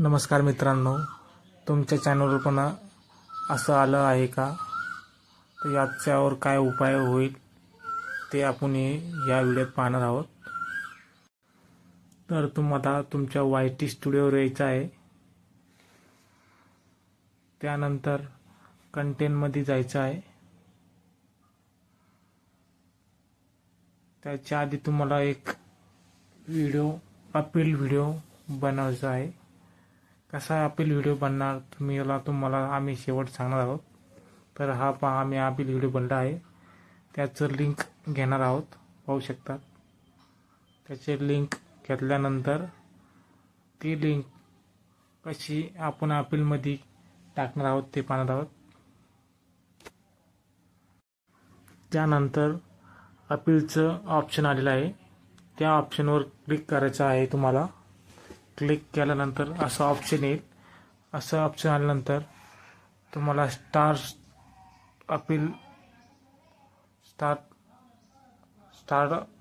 नमस्कार मित्रांनो, तुमच्या चॅनलवर पण असं आलं आहे का? तर याच्यावर काय उपाय होईल ते आपण या व्हिडिओत पाहणार आहोत. तर तुम्हाला तुमच्या YT स्टुडिओवर यायचं आहे. त्यानंतर कंटेंटमध्ये जायचं आहे. त्याच्या आधी तुम्हाला एक अपील व्हिडिओ बनवायचा आहे. कसा अपील व्हिडिओ बनणार तुम्हाला आम्ही शेवट सांगणार आहोत. तर हा पहा, आम्ही अपील व्हिडिओ बनला आहे. त्याचं लिंक घेणार आहोत, पाहू शकतात. त्याचे लिंक घेतल्यानंतर ती लिंक कशी आपण अपीलमध्ये टाकणार आहोत ते पाहणार आहोत. त्यानंतर अपीलचं ऑप्शन आलेलं आहे, त्या ऑप्शनवर क्लिक करायचं आहे. तुम्हाला क्लिक केल्यानंतर असं ऑप्शन येईल. असं ऑप्शन आल्यानंतर तुम्हाला स्टार्ट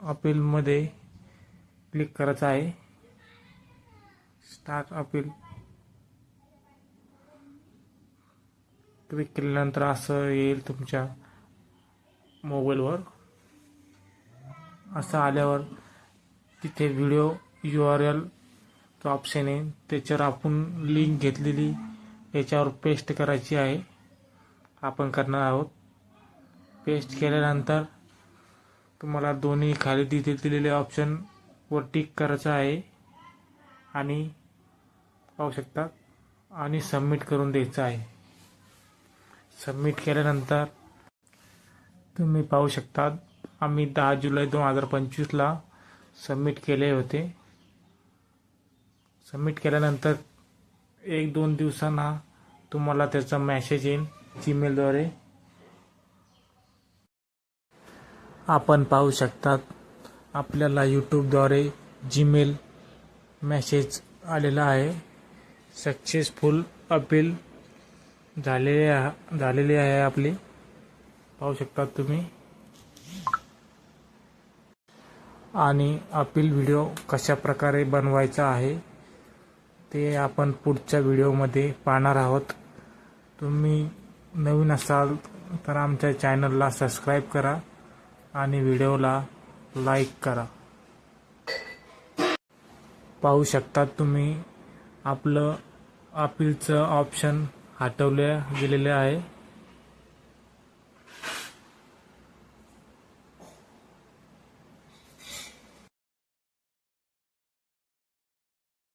अपीलमध्ये क्लिक करायचं आहे. स्टार्ट अपील क्लिक केल्यानंतर असं येईल तुमच्या मोबाईलवर. असं आल्यावर तिथे व्हिडिओ URL चा ऑप्शन आहे, त्याच्यावर आपण लिंक घेतलेली याच्यावर पेस्ट करायची आहे. आपण करणार आहोत. पेस्ट केल्यानंतर तुम्हाला दोन्ही खाली दिलेले ऑप्शन वर टिक करायचं आहे आणि पाहू शकता आणि सबमिट करून द्यायचं आहे. सबमिट केल्यानंतर तुम्ही पाहू शकता, आम्ही 10 जुलै 2025 सबमिट केले होते. सबमिट केल्यानंतर 1-2 दिवसांना तुम्हाला त्याचा मेसेज येईल जीमेलद्वारे. आपण पाहू शकतात, आपल्याला यूट्यूबद्वारे जीमेल मेसेज आलेला आहे. सक्सेसफुल अपील झालेली आहे आपली, पाहू शकतात तुम्ही. आणि अपील व्हिडिओ कशा प्रकारे बनवायचा आहे ते आपण पुढच्या व्हिडिओमध्ये पाहणार आहोत. तुम्ही नवीन असाल तर आमच्या चॅनलला सबस्क्राईब करा आणि व्हिडिओला लाईक करा. पाहू शकता तुम्ही, आपलं अपीलचं ऑप्शन हटवले गेलेले आहे.